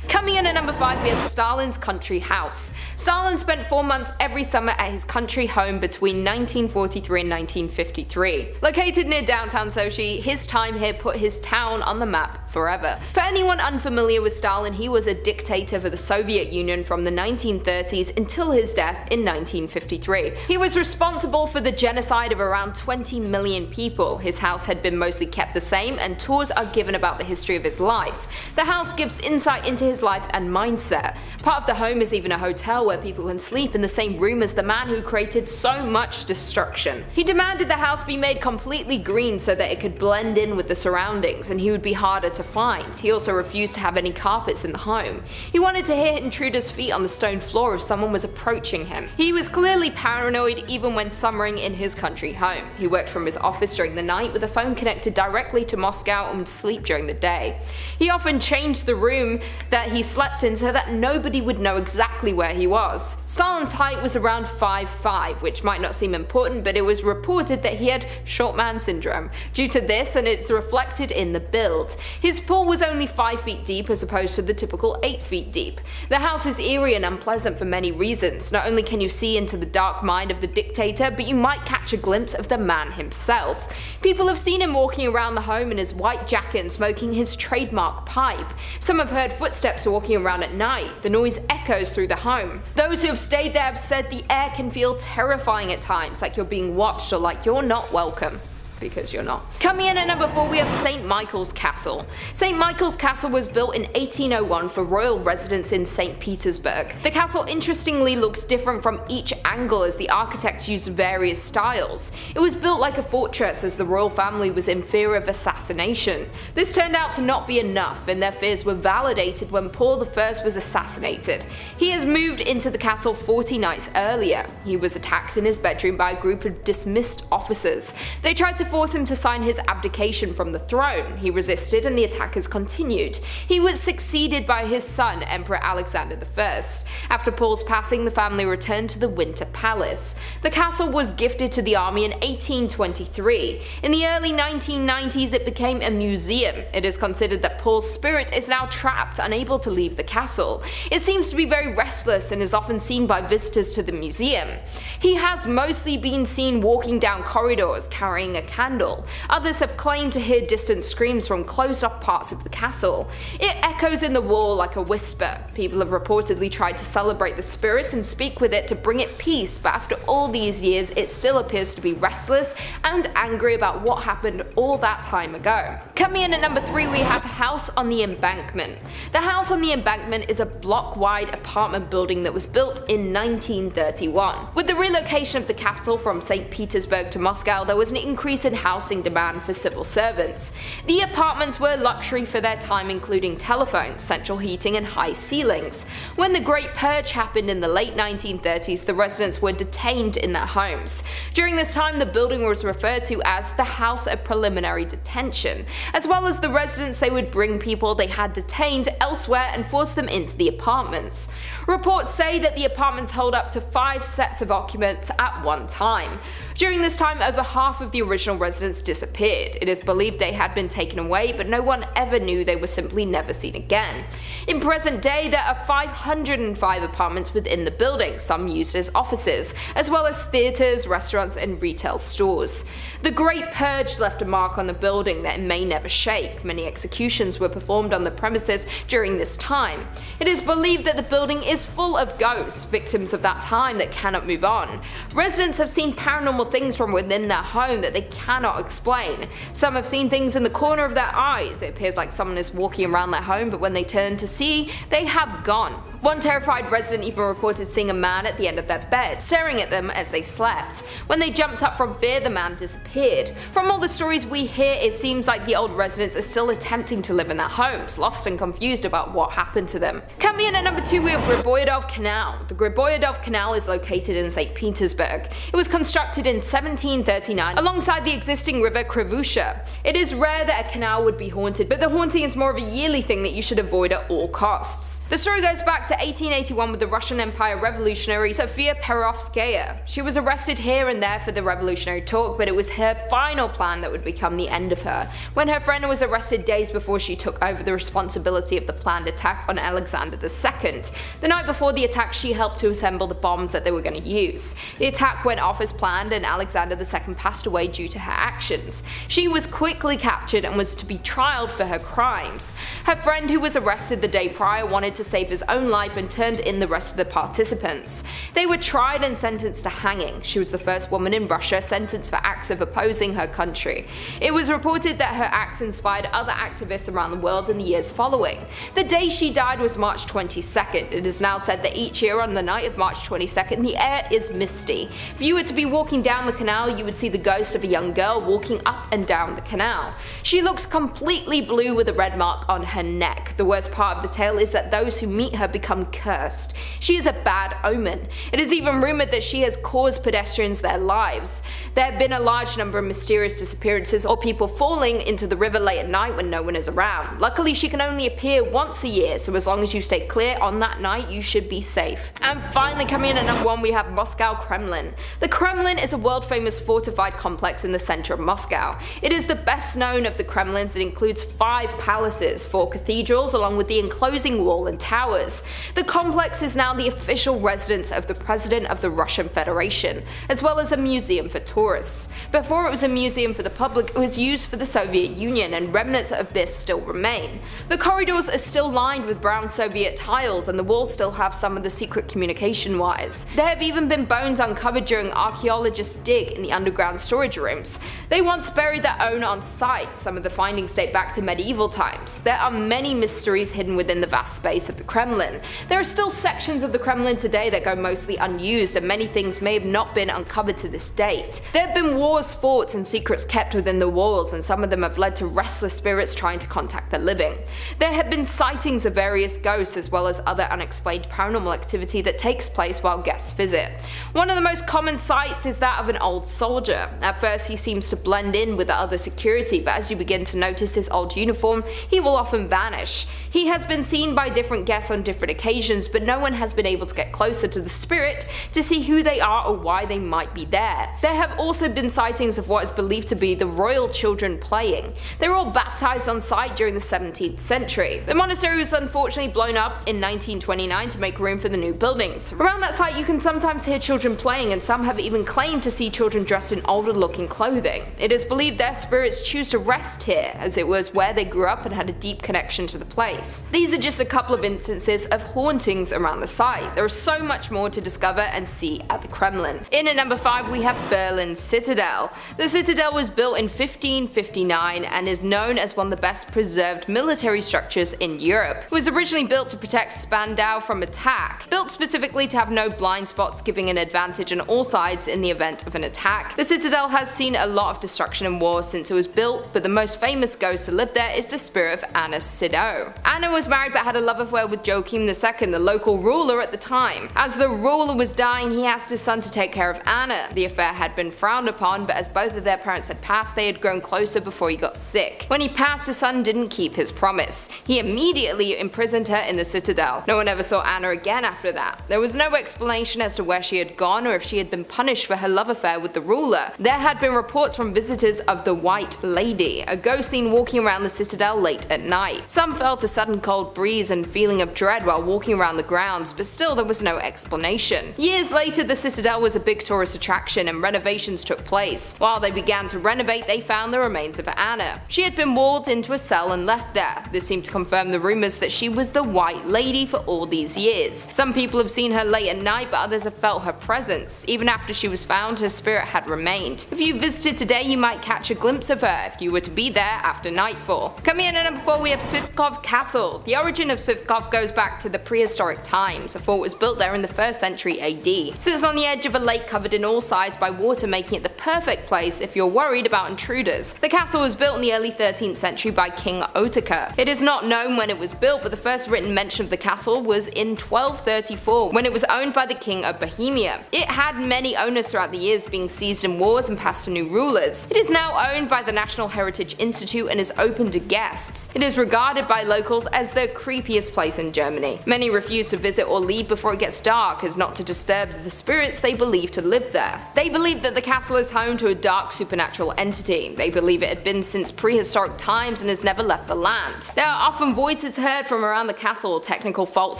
Coming in at number 5, we have Stalin's country house. Stalin spent 4 months every summer at his country home between 1943 and 1953. Located near downtown Sochi, his time here put his town on the map forever. For anyone unfamiliar with Stalin, he was a dictator for the Soviet Union from the 1930s until his death in 1953. He was responsible for the genocide of around 20 million people. His house had been mostly kept the same, and tours are given about the history of his life. The house gives insight into his life and mindset. Part of the home is even a hotel where people can sleep in the same room as the man who created so much destruction. He demanded the house be made completely green so that it could blend in with the surroundings and he would be harder to find. He also refused to have any carpets in the home. He wanted to hear intruders' feet on the stone floor if someone was approaching him. He was clearly paranoid even when summering in his country home. He worked from his office during the night with a phone connected directly to Moscow and would sleep during the day. He often changed the room that he slept in so that nobody would know exactly where he was. Stalin's height was around 5'5", which might not seem important, but it was reported that he had short man syndrome. Due to this, and it's reflected in the build. His pool was only 5 feet deep as opposed to the typical 8 feet deep. The house is eerie and unpleasant for many reasons. Not only can you see into the dark mind of the dictator, but you might catch a glimpse of the man himself. People have seen him walking around the home in his white jacket and smoking his trademark pipe. Some have heard footsteps walking around at night. The noise echoes through the home. Those who have stayed there have said the air can feel terrifying at times, like you're being watched or like you're not welcome. Because you're not. Coming in at number 4, we have St. Michael's Castle. St. Michael's Castle was built in 1801 for royal residents in St. Petersburg. The castle interestingly looks different from each angle as the architects used various styles. It was built like a fortress as the royal family was in fear of assassination. This turned out to not be enough, and their fears were validated when Paul I was assassinated. He has moved into the castle 40 nights earlier. He was attacked in his bedroom by a group of dismissed officers. They tried to force him to sign his abdication from the throne. He resisted and the attackers continued. He was succeeded by his son, Emperor Alexander I. After Paul's passing, the family returned to the Winter Palace. The castle was gifted to the army in 1823. In the early 1990s, it became a museum. It is considered that Paul's spirit is now trapped, unable to leave the castle. It seems to be very restless and is often seen by visitors to the museum. He has mostly been seen walking down corridors carrying a candle. Others have claimed to hear distant screams from closed-off parts of the castle. It echoes in the wall like a whisper. People have reportedly tried to celebrate the spirit and speak with it to bring it peace, but after all these years, it still appears to be restless and angry about what happened all that time ago. Coming in at number 3, we have House on the Embankment. The House on the Embankment is a block-wide apartment building that was built in 1931. With the relocation of the capital from St. Petersburg to Moscow, there was an increase in housing demand for civil servants. The apartments were luxury for their time, including telephones, central heating and high ceilings. When the Great Purge happened in the late 1930s, the residents were detained in their homes. During this time, the building was referred to as the House of Preliminary Detention. As well as the residents, they would bring people they had detained elsewhere and force them into the apartments. Reports say that the apartments hold up to 5 sets of occupants at one time. During this time, over half of the original residents disappeared. It is believed they had been taken away, but no one ever knew they were simply never seen again. In present day, there are 505 apartments within the building, some used as offices, as well as theatres, restaurants and retail stores. The Great Purge left a mark on the building that it may never shake. Many executions were performed on the premises during this time. It is believed that the building is full of ghosts, victims of that time that cannot move on. Residents have seen paranormal things from within their home that they cannot explain. Some have seen things in the corner of their eyes. It appears like someone is walking around their home, but when they turn to see, they have gone. One terrified resident even reported seeing a man at the end of their bed, staring at them as they slept. When they jumped up from fear, the man disappeared. From all the stories we hear, it seems like the old residents are still attempting to live in their homes, lost and confused about what happened to them. Coming in at number 2, we have Griboyedov Canal. The Griboyedov Canal is located in St. Petersburg. It was constructed in 1739 alongside the existing river Krivusha. It is rare that a canal would be haunted, but the haunting is more of a yearly thing that you should avoid at all costs. The story goes back to to 1881 with the Russian Empire revolutionary Sofia Perovskaya. She was arrested here and there for the revolutionary talk, but it was her final plan that would become the end of her, when her friend was arrested days before she took over the responsibility of the planned attack on Alexander II. The night before the attack, she helped to assemble the bombs that they were going to use. The attack went off as planned, and Alexander II passed away due to her actions. She was quickly captured and was to be trialed for her crimes. Her friend, who was arrested the day prior, wanted to save his own life and turned in the rest of the participants. They were tried and sentenced to hanging. She was the first woman in Russia sentenced for acts of opposing her country. It was reported that her acts inspired other activists around the world in the years following. The day she died was March 22nd. It is now said that each year on the night of March 22nd, the air is misty. If you were to be walking down the canal, you would see the ghost of a young girl walking up and down the canal. She looks completely blue with a red mark on her neck. The worst part of the tale is that those who meet her become cursed. She is a bad omen. It is even rumored that she has caused pedestrians their lives. There have been a large number of mysterious disappearances or people falling into the river late at night when no one is around. Luckily, she can only appear once a year, so as long as you stay clear on that night, you should be safe. And finally, coming in at number 1, we have Moscow Kremlin. The Kremlin is a world-famous fortified complex in the center of Moscow. It is the best known of the Kremlins. It includes 5 palaces, 4 cathedrals, along with the enclosing wall and towers. The complex is now the official residence of the President of the Russian Federation, as well as a museum for tourists. Before it was a museum for the public, it was used for the Soviet Union, and remnants of this still remain. The corridors are still lined with brown Soviet tiles, and the walls still have some of the secret communication wires. There have even been bones uncovered during archaeologists' dig in the underground storage rooms. They once buried their own on site. Some of the findings date back to medieval times. There are many mysteries hidden within the vast space of the Kremlin. There are still sections of the Kremlin today that go mostly unused, and many things may have not been uncovered to this date. There have been wars fought and secrets kept within the walls, and some of them have led to restless spirits trying to contact the living. There have been sightings of various ghosts, as well as other unexplained paranormal activity that takes place while guests visit. One of the most common sights is that of an old soldier. At first, he seems to blend in with the other security, but as you begin to notice his old uniform, he will often vanish. He has been seen by different guests on different occasions, but no one has been able to get closer to the spirit to see who they are or why they might be there. There have also been sightings of what is believed to be the royal children playing. They were all baptized on site during the 17th century. The monastery was unfortunately blown up in 1929 to make room for the new buildings. Around that site, you can sometimes hear children playing, and some have even claimed to see children dressed in older looking clothing. It is believed their spirits choose to rest here, as it was where they grew up and had a deep connection to the place. These are just a couple of instances of hauntings around the site. There is so much more to discover and see at the Kremlin. In at number 5, we have Berlin's Citadel. The Citadel was built in 1559 and is known as one of the best preserved military structures in Europe. It was originally built to protect Spandau from attack, built specifically to have no blind spots, giving an advantage on all sides in the event of an attack. The Citadel has seen a lot of destruction and war since it was built, but the most famous ghost to live there is the spirit of Anna Sido. Anna was married but had a love affair with Joachim II, the local ruler at the time. As the ruler was dying, he asked his son to take care of Anna. The affair had been frowned upon, but as both of their parents had passed, they had grown closer before he got sick. When he passed, his son didn't keep his promise. He immediately imprisoned her in the Citadel. No one ever saw Anna again after that. There was no explanation as to where she had gone or if she had been punished for her love affair with the ruler. There had been reports from visitors of the White Lady, a ghost seen walking around the Citadel late at night. Some felt a sudden cold breeze and feeling of dread while walking around the grounds, but still there was no explanation. Years later, the Citadel was a big tourist attraction and renovations took place. While they began to renovate, they found the remains of Anna. She had been walled into a cell and left there. This seemed to confirm the rumors that she was the White Lady for all these years. Some people have seen her late at night, but others have felt her presence. Even after she was found, her spirit had remained. If you visited today, you might catch a glimpse of her if you were to be there after nightfall. Coming in at number 4, we have Svitkov Castle. The origin of Svitkov goes back to the prehistoric times. A fort was built there in the 1st century AD. It sits on the edge of a lake covered in all sides by water, making it the perfect place if you're worried about intruders. The castle was built in the early 13th century by King Otakar. It is not known when it was built, but the first written mention of the castle was in 1234, when it was owned by the King of Bohemia. It had many owners throughout the years, being seized in wars and passed to new rulers. It is now owned by the National Heritage Institute and is open to guests. It is regarded by locals as the creepiest place in Germany. family. Many refuse to visit or leave before it gets dark, as not to disturb the spirits they believe to live there. They believe that the castle is home to a dark supernatural entity. They believe it had been since prehistoric times and has never left the land. There are often voices heard from around the castle. Technical faults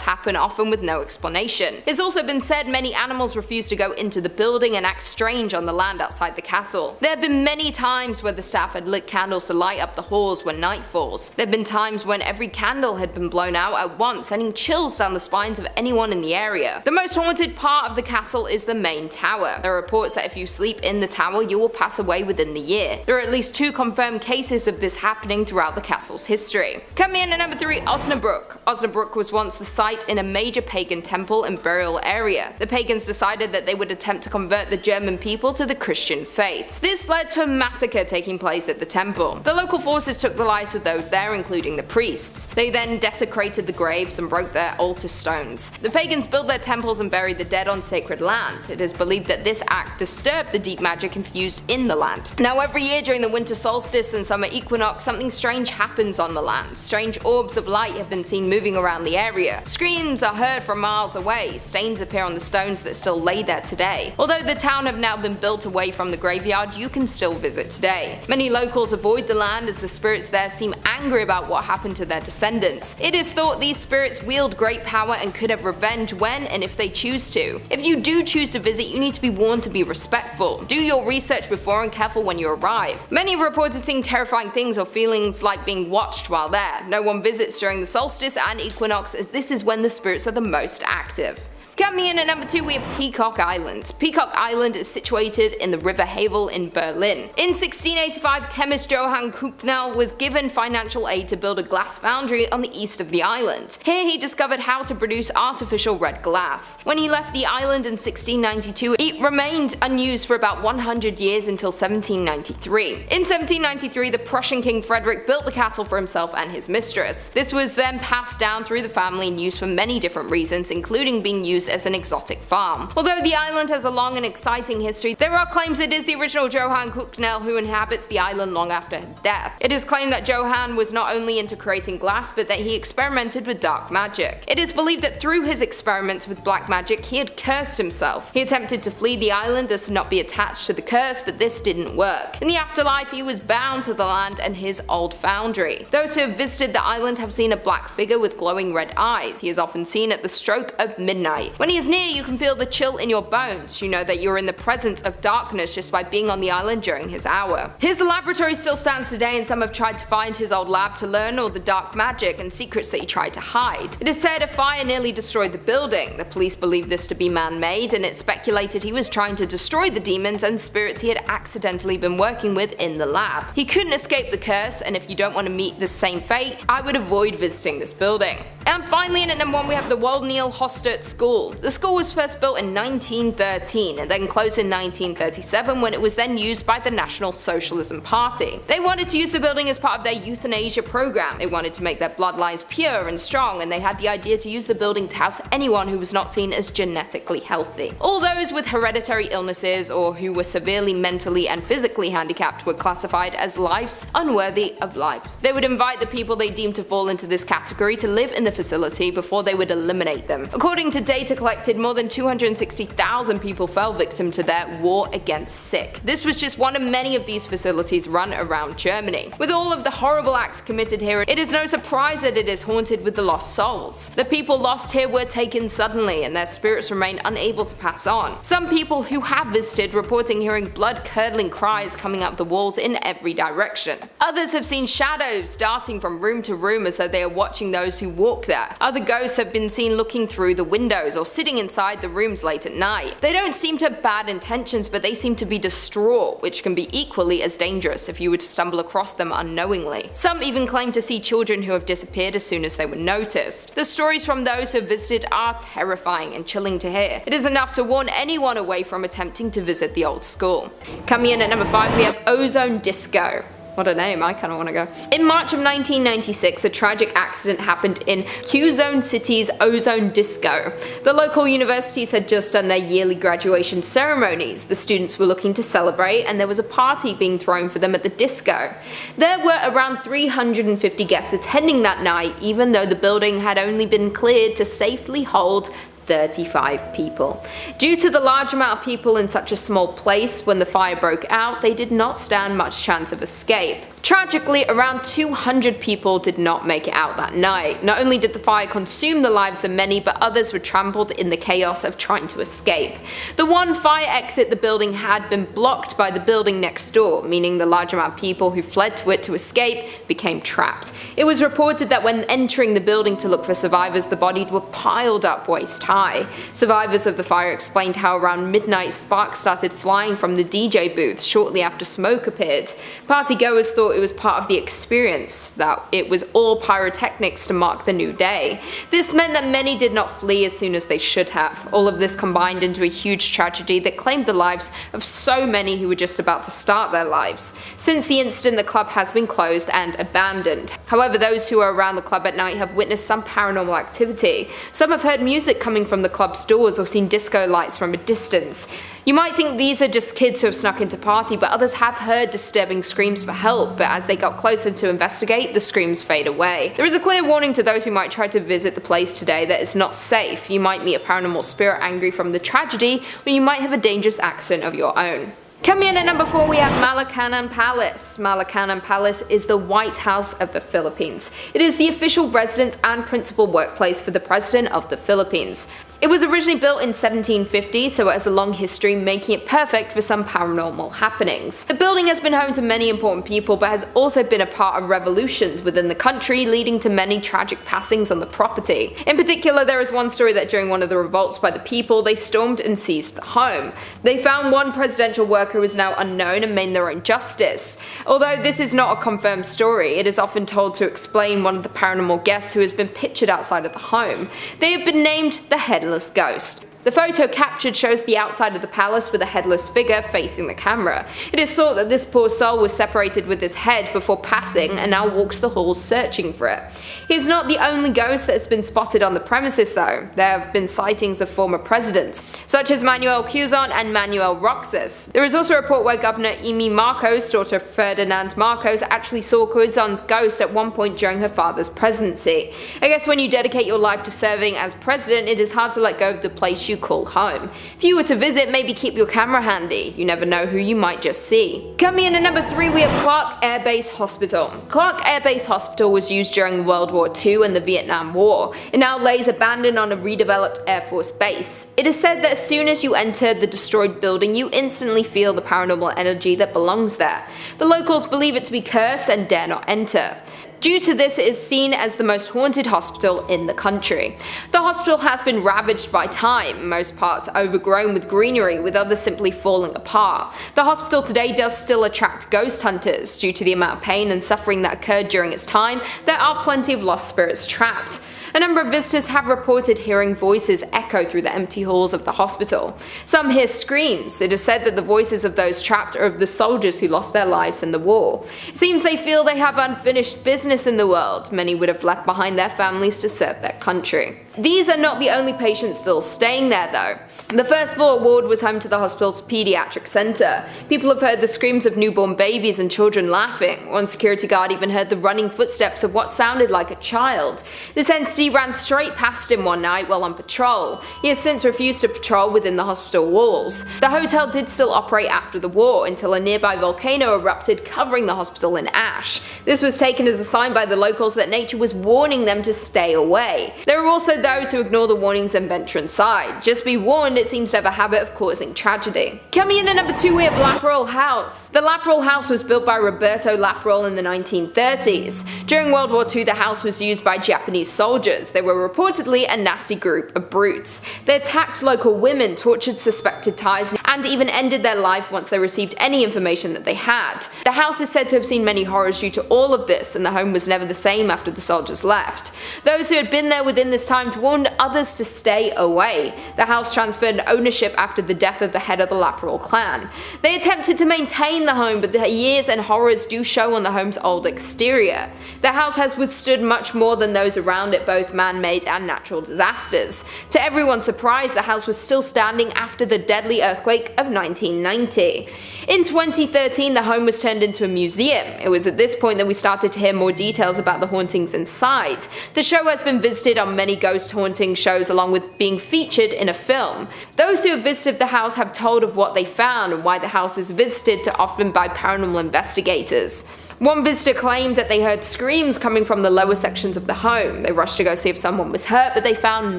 happen, often with no explanation. It's also been said many animals refuse to go into the building and act strange on the land outside the castle. There have been many times where the staff had lit candles to light up the halls when night falls. There have been times when every candle had been blown out at once, sending chills down the spines of anyone in the area. The most haunted part of the castle is the main tower. There are reports that if you sleep in the tower, you will pass away within the year. There are at least 2 confirmed cases of this happening throughout the castle's history. Coming in at number 3, Osnabrück. Osnabrück was once the site in a major pagan temple and burial area. The pagans decided that they would attempt to convert the German people to the Christian faith. This led to a massacre taking place at the temple. The local forces took the lives of those there, including the priests. They then desecrated the graves and broke their altar stones. The pagans built their temples and buried the dead on sacred land. It is believed that this act disturbed the deep magic infused in the land. Now, every year during the winter solstice and summer equinox, something strange happens on the land. Strange orbs of light have been seen moving around the area. Screams are heard from miles away. Stains appear on the stones that still lay there today. Although the town have now been built away from the graveyard, you can still visit today. Many locals avoid the land as the spirits there seem angry about what happened to their descendants. It is thought these spirits wield great power and could have revenge when and if they choose to. If you do choose to visit, you need to be warned to be respectful. Do your research before and careful when you arrive. Many have reported seeing terrifying things or feelings like being watched while there. No one visits during the solstice and equinox, as this is when the spirits are the most active. Coming in at number 2, we have Peacock Island. Peacock Island is situated in the River Havel in Berlin. In 1685, chemist Johann Kuhnel was given financial aid to build a glass foundry on the east of the island. Here he discovered how to produce artificial red glass. When he left the island in 1692, it remained unused for about 100 years until 1793. In 1793, the Prussian King Frederick built the castle for himself and his mistress. This was then passed down through the family and used for many different reasons, including being used as an exotic farm. Although the island has a long and exciting history, there are claims it is the original Johann Kuhnel who inhabits the island long after his death. It is claimed that Johann was not only into creating glass, but that he experimented with dark magic. It is believed that through his experiments with black magic, he had cursed himself. He attempted to flee the island as to not be attached to the curse, but this didn't work. In the afterlife, he was bound to the land and his old foundry. Those who have visited the island have seen a black figure with glowing red eyes. He is often seen at the stroke of midnight. When he is near, you can feel the chill in your bones. You know that you're in the presence of darkness just by being on the island during his hour. His laboratory still stands today, and some have tried to find his old lab to learn all the dark magic and secrets that he tried to hide. It is said a fire nearly destroyed the building. The police believe this to be man-made, and it's speculated he was trying to destroy the demons and spirits he had accidentally been working with in the lab. He couldn't escape the curse, and if you don't want to meet the same fate, I would avoid visiting this building. And finally, in at number 1, we have the Waldneil Hostert School. The school was first built in 1913 and then closed in 1937 when it was then used by the National Socialism Party. They wanted to use the building as part of their euthanasia program. They wanted to make their bloodlines pure and strong, and they had the idea to use the building to house anyone who was not seen as genetically healthy. All those with hereditary illnesses or who were severely mentally and physically handicapped were classified as lives unworthy of life. They would invite the people they deemed to fall into this category to live in the facility before they would eliminate them. According to data collected, more than 260,000 people fell victim to their war against sick. This was just one of many of these facilities run around Germany. With all of the horrible acts committed here, it is no surprise that it is haunted with the lost souls. The people lost here were taken suddenly, and their spirits remain unable to pass on. Some people who have visited reporting hearing blood-curdling cries coming up the walls in every direction. Others have seen shadows darting from room to room as though they are watching those who walk there. Other ghosts have been seen looking through the windows or sitting inside the rooms late at night. They don't seem to have bad intentions, but they seem to be distraught, which can be equally as dangerous if you were to stumble across them unknowingly. Some even claim to see children who have disappeared as soon as they were noticed. The stories from those who have visited are terrifying and chilling to hear. It is enough to warn anyone away from attempting to visit the old school. Coming in at number 5, we have Ozone Disco. What a name, I kinda wanna go. In March of 1996, a tragic accident happened in Quezon City's OZUNE disco. The local universities had just done their yearly graduation ceremonies. The students were looking to celebrate, and there was a party being thrown for them at the disco. There were around 350 guests attending that night, even though the building had only been cleared to safely hold 35 people. Due to the large amount of people in such a small place, when the fire broke out, they did not stand much chance of escape. Tragically, around 200 people did not make it out that night. Not only did the fire consume the lives of many, but others were trampled in the chaos of trying to escape. The one fire exit the building had been blocked by the building next door, meaning the large amount of people who fled to it to escape became trapped. It was reported that when entering the building to look for survivors, the bodies were piled up waist high. Survivors of the fire explained how around midnight sparks started flying from the DJ booths shortly after smoke appeared. Partygoers thought it was part of the experience, that it was all pyrotechnics to mark the new day. This meant that many did not flee as soon as they should have. All of this combined into a huge tragedy that claimed the lives of so many who were just about to start their lives. Since the incident, the club has been closed and abandoned. However, those who are around the club at night have witnessed some paranormal activity. Some have heard music coming from the club's doors or seen disco lights from a distance. You might think these are just kids who have snuck into party, but others have heard disturbing screams for help, but as they got closer to investigate, the screams fade away. There is a clear warning to those who might try to visit the place today that it's not safe. You might meet a paranormal spirit angry from the tragedy, or you might have a dangerous accident of your own. Coming in at number 4, we have Malacañan Palace. Malacañan Palace is the White House of the Philippines. It is the official residence and principal workplace for the President of the Philippines. It was originally built in 1750, so it has a long history, making it perfect for some paranormal happenings. The building has been home to many important people, but has also been a part of revolutions within the country, leading to many tragic passings on the property. In particular, there is one story that during one of the revolts by the people, they stormed and seized the home. They found one presidential worker who is now unknown and made their own justice. Although this is not a confirmed story, it is often told to explain one of the paranormal guests who has been pictured outside of the home. They have been named the Headless Ghost. The photo captured shows the outside of the palace with a headless figure facing the camera. It is thought that this poor soul was separated with his head before passing and now walks the halls searching for it. He is not the only ghost that has been spotted on the premises though. There have been sightings of former presidents, such as Manuel Quezon and Manuel Roxas. There is also a report where Governor Amy Marcos' daughter Ferdinand Marcos actually saw Quezon's ghost at one point during her father's presidency. I guess when you dedicate your life to serving as president, it is hard to let go of the place you call home. If you were to visit, maybe keep your camera handy. You never know who you might just see. Coming in at number 3, we have Clark Air Base Hospital. Clark Air Base Hospital was used during World War II and the Vietnam War. It now lays abandoned on a redeveloped Air Force base. It is said that as soon as you enter the destroyed building, you instantly feel the paranormal energy that belongs there. The locals believe it to be cursed and dare not enter. Due to this, it is seen as the most haunted hospital in the country. The hospital has been ravaged by time, most parts overgrown with greenery, with others simply falling apart. The hospital today does still attract ghost hunters. Due to the amount of pain and suffering that occurred during its time, there are plenty of lost spirits trapped. A number of visitors have reported hearing voices echo through the empty halls of the hospital. Some hear screams. It is said that the voices of those trapped are of the soldiers who lost their lives in the war. It seems they feel they have unfinished business in the world. Many would have left behind their families to serve their country. These are not the only patients still staying there though. The first floor ward was home to the hospital's pediatric center. People have heard the screams of newborn babies and children laughing. One security guard even heard the running footsteps of what sounded like a child. This entity ran straight past him one night while on patrol. He has since refused to patrol within the hospital walls. The hotel did still operate after the war until a nearby volcano erupted, covering the hospital in ash. This was taken as a sign by the locals that nature was warning them to stay away. There are also those who ignore the warnings and venture inside. Just be warned, it seems to have a habit of causing tragedy. Coming in at number 2, we have LAPERAL House. The LAPERAL House was built by Roberto LAPERAL in the 1930s. During World War II, the house was used by Japanese soldiers. soldiers. They were reportedly a nasty group of brutes. They attacked local women, tortured suspected ties, and even ended their life once they received any information that they had. The house is said to have seen many horrors due to all of this, and the home was never the same after the soldiers left. Those who had been there within this time warned others to stay away. The house transferred ownership after the death of the head of the LAPERAL clan. They attempted to maintain the home, but the years and horrors do show on the home's old exterior. The house has withstood much more than those around it, both man-made and natural disasters. To everyone's surprise, the house was still standing after the deadly earthquake of 1990. In 2013, the home was turned into a museum. It was at this point that we started to hear more details about the hauntings inside. The show has been visited on many ghost haunting shows, along with being featured in a film. Those who have visited the house have told of what they found and why the house is visited often by paranormal investigators. One visitor claimed that they heard screams coming from the lower sections of the home. They rushed to go see if someone was hurt, but they found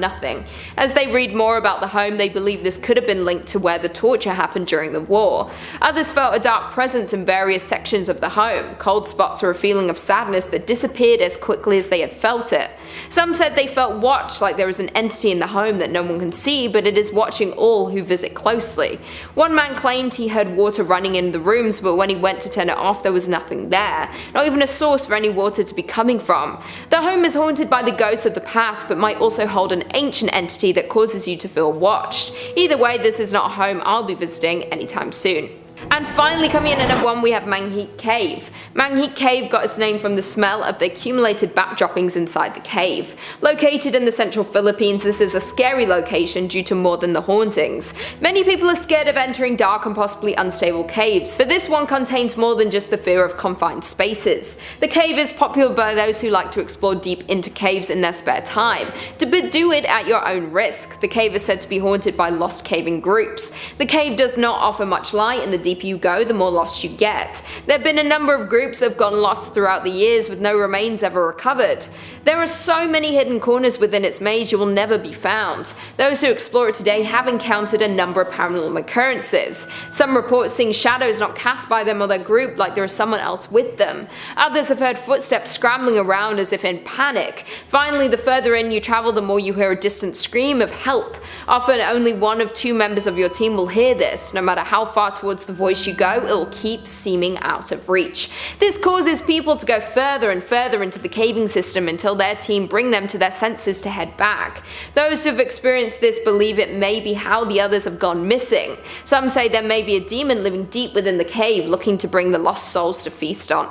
nothing. As they read more about the home, they believe this could have been linked to where the torture happened during the war. Others felt a dark presence in various sections of the home, cold spots or a feeling of sadness that disappeared as quickly as they had felt it. Some said they felt watched, like there is an entity in the home that no one can see, but it is watching all who visit closely. One man claimed he heard water running in the rooms, but when he went to turn it off, there was nothing there. Not even a source for any water to be coming from. The home is haunted by the ghosts of the past, but might also hold an ancient entity that causes you to feel watched. Either way, this is not a home I'll be visiting anytime soon. And finally, coming in at number 1, we have MAANGHIT Cave. MAANGHIT Cave got its name from the smell of the accumulated bat droppings inside the cave. Located in the central Philippines, this is a scary location due to more than the hauntings. Many people are scared of entering dark and possibly unstable caves, but this one contains more than just the fear of confined spaces. The cave is popular by those who like to explore deep into caves in their spare time, but do it at your own risk. The cave is said to be haunted by lost caving groups. The cave does not offer much light, and the deeper you go, the more lost you get. There have been a number of groups that have gone lost throughout the years with no remains ever recovered. There are so many hidden corners within its maze you will never be found. Those who explore it today have encountered a number of paranormal occurrences. Some report seeing shadows not cast by them or their group, like there is someone else with them. Others have heard footsteps scrambling around as if in panic. Finally, the further in you travel, the more you hear a distant scream of help. Often only one of 2 members of your team will hear this. No matter how far towards the voice you go, it will keep seeming out of reach. This causes people to go further and further into the caving system until their team bring them to their senses to head back. Those who have experienced this believe it may be how the others have gone missing. Some say there may be a demon living deep within the cave looking to bring the lost souls to feast on.